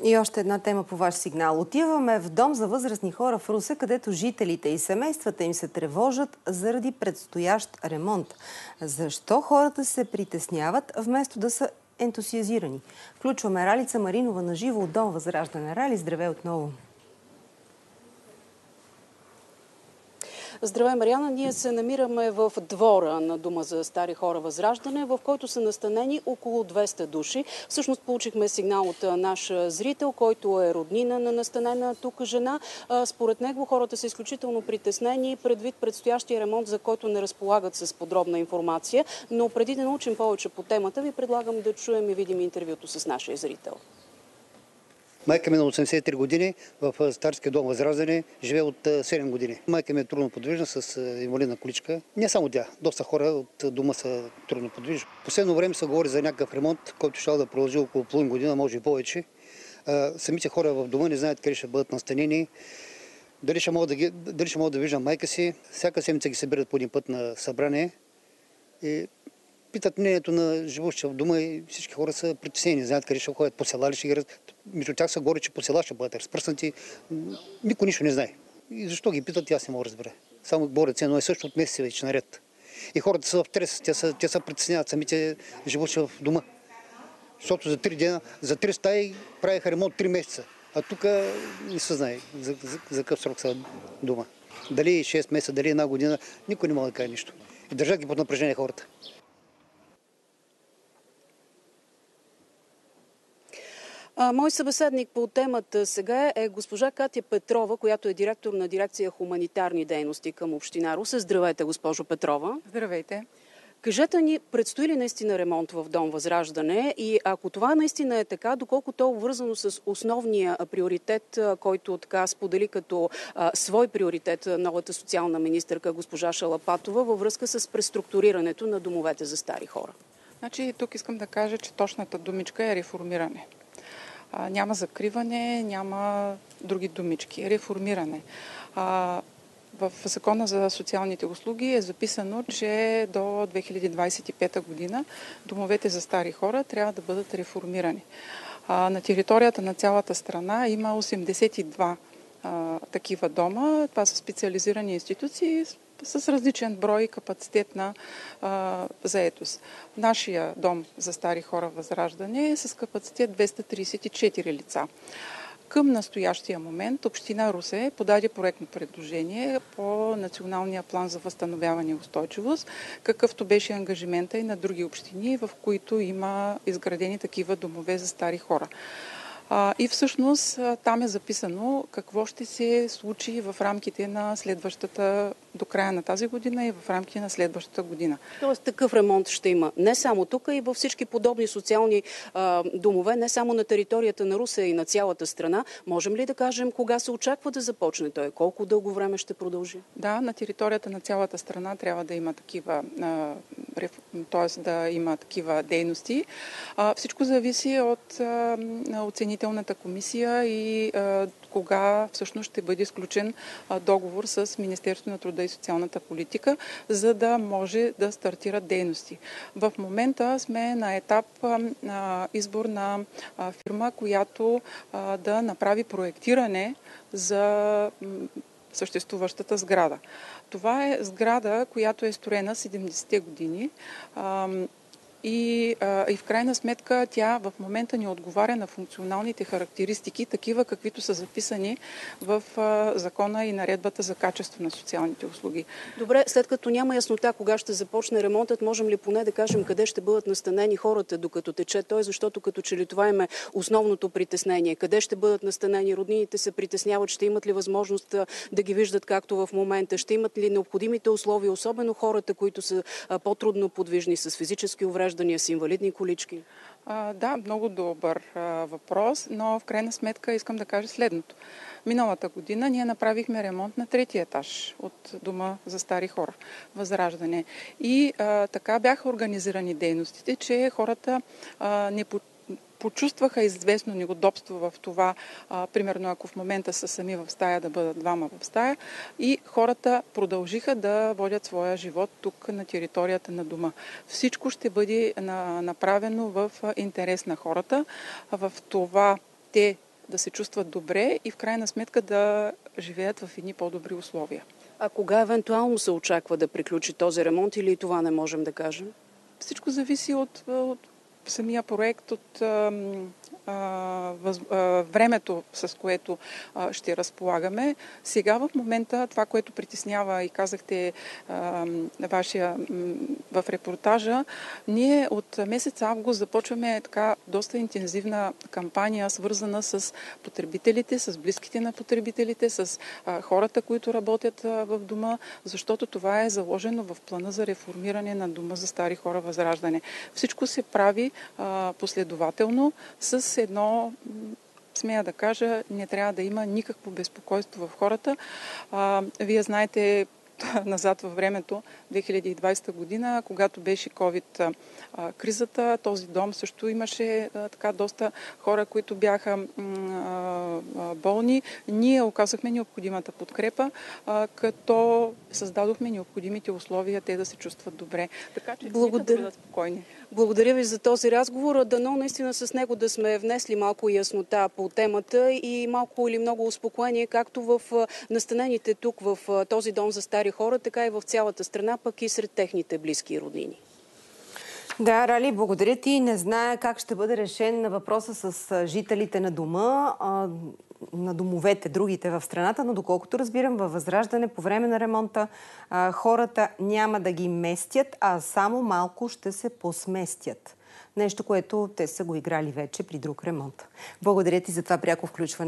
И още една тема по ваш сигнал. Отиваме в дом за възрастни хора в Русе, където жителите и семействата им се тревожат заради предстоящ ремонт. Защо хората се притесняват, вместо да са ентусиазирани? Включваме Ралица Маринова на живо от Дом Възраждане. Рали, здравей отново! Здравей, Мариана! Ние се намираме в двора на Дома за стари хора Възраждане, в който са настанени около 200 души. Всъщност получихме сигнал от наш зрител, който е роднина на настанена тук жена. Според него хората са изключително притеснени предвид предстоящия ремонт, за който не разполагат с подробна информация. Но преди да научим повече по темата, ви предлагам да чуем и видим интервюто с нашия зрител. Майка ми на 83 години в Старския дом Възраждане живее от 7 години. Майка ми е трудно подвижна с инвалидна количка. Не само тя, доста хора от дома са трудно подвижни. Последно време се говори за някакъв ремонт, който ще да продължи около половин година, може и повече. Самите хора в дома не знаят къде ще бъдат настанени, дали ще могат да виждам майка си. Всяка седмица ги събират по един път на събрание и питат мнението на живущите в дома и всички хора са притеснени, не знаят къде ще ходят, по села ли ще ги Между тях са говори, че по села ще бъдат разпръснати. Никой нищо не знае. И защо ги питат, аз не мога да разбера. Само борят се, но е също от месеци вече наред. И хората са в стрес, те са притесняват самите живущи в дома. Защото за 3 дена, за 3 стаи правиха ремонт 3 месеца. А тук не се знае за какъв срок са дома. Дали 6 месеца, дали 1 година, никой не може да каже нищо. И държат ги под напрежение хората. Мой събеседник по темата сега е госпожа Катя Петрова, която е директор на дирекция хуманитарни дейности към община Русе. Здравейте, госпожо Петрова. Здравейте. Кажете ни, предстои ли наистина ремонт в Дом Възраждане и ако това наистина е така, доколко то е обвързано с основния приоритет, който така сподели като свой приоритет новата социална министърка госпожа Шалапатова във връзка с преструктурирането на домовете за стари хора? Значи, тук искам да кажа, че точната думичка е реформиране. Няма закриване, няма други думички. Реформиране. В Закона за социалните услуги е записано, че до 2025 година домовете за стари хора трябва да бъдат реформирани. На територията на цялата страна има 82 такива дома. Това са специализирани институции с различен брой и капацитет на заетост. Нашия дом за стари хора Възраждане е с капацитет 234 лица. Към настоящия момент Община Русе подаде проектно предложение по Националния план за възстановяване и устойчивост, какъвто беше ангажимента и на други общини, в които има изградени такива домове за стари хора. И всъщност там е записано какво ще се случи в рамките на следващата, до края на тази година и в рамките на следващата година. Тоест такъв ремонт ще има не само тук, и във всички подобни социални домове, не само на територията на Русе и на цялата страна. Можем ли да кажем кога се очаква да започне той? Колко дълго време ще продължи? Да, на територията на цялата страна трябва да има такива, т.е. да има такива дейности. Всичко зависи от оценителната комисия и кога всъщност ще бъде изключен договор с Министерството на труда и социалната политика, за да може да стартират дейности. В момента сме на етап избор на фирма, която да направи проектиране за съществуващата сграда. Това е сграда, която е строена 70-те години. И в крайна сметка тя в момента не отговаря на функционалните характеристики, такива каквито са записани в закона и наредбата за качество на социалните услуги. Добре, след като няма яснота кога ще започне ремонтът, можем ли поне да кажем къде ще бъдат настанени хората, докато тече той, защото като че ли това им е основното притеснение. Къде ще бъдат настанени? Роднините се притесняват, ще имат ли възможност да ги виждат както в момента, ще имат ли необходимите условия, особено хората, които са по-трудно подвижни, с физически увреждания, с инвалидни колички? Да, много добър въпрос, но в крайна сметка искам да кажа следното. Миналата година ние направихме ремонт на 3-ти етаж от Дома за стари хора Възраждане. И така бяха организирани дейностите, че хората не почувстваха известно неудобство в това, примерно ако в момента са сами в стая, да бъдат двама в стая, и хората продължиха да водят своя живот тук на територията на дома. Всичко ще бъде направено в интерес на хората. В това те да се чувстват добре и в крайна сметка да живеят в едни по-добри условия. А кога евентуално се очаква да приключи този ремонт или и това не можем да кажем? Всичко зависи от самия проект, от времето, с което ще разполагаме. Сега в момента това, което притеснява и казахте вашия в репортажа, ние от месец август започваме така доста интензивна кампания, свързана с потребителите, с близките на потребителите, с хората, които работят в дома, защото това е заложено в плана за реформиране на Дома за стари хора Възраждане. Всичко се прави последователно с едно, смея да кажа, не трябва да има никакво безпокойство в хората. Вие знаете, назад във времето, 2020 година, когато беше COVID кризата, този дом също имаше така доста хора, които бяха болни. Ние оказахме необходимата подкрепа, като създадохме необходимите условия те да се чувстват добре. Така че да бъдат спокойни. Благодаря ви за този разговор. Дано наистина с него да сме внесли малко яснота по темата и малко или много успокоение, както в настанените тук в този дом за стари хора, така и в цялата страна, пък и сред техните близки и роднини. Да, Рали, благодаря ти. Не знае как ще бъде решен на въпроса с жителите на дома, на домовете, другите в страната, но доколкото разбирам, във Възраждане по време на ремонта хората няма да ги местят, а само малко ще се посместят. Нещо, което те са го играли вече при друг ремонт. Благодаря ти за това пряко включване.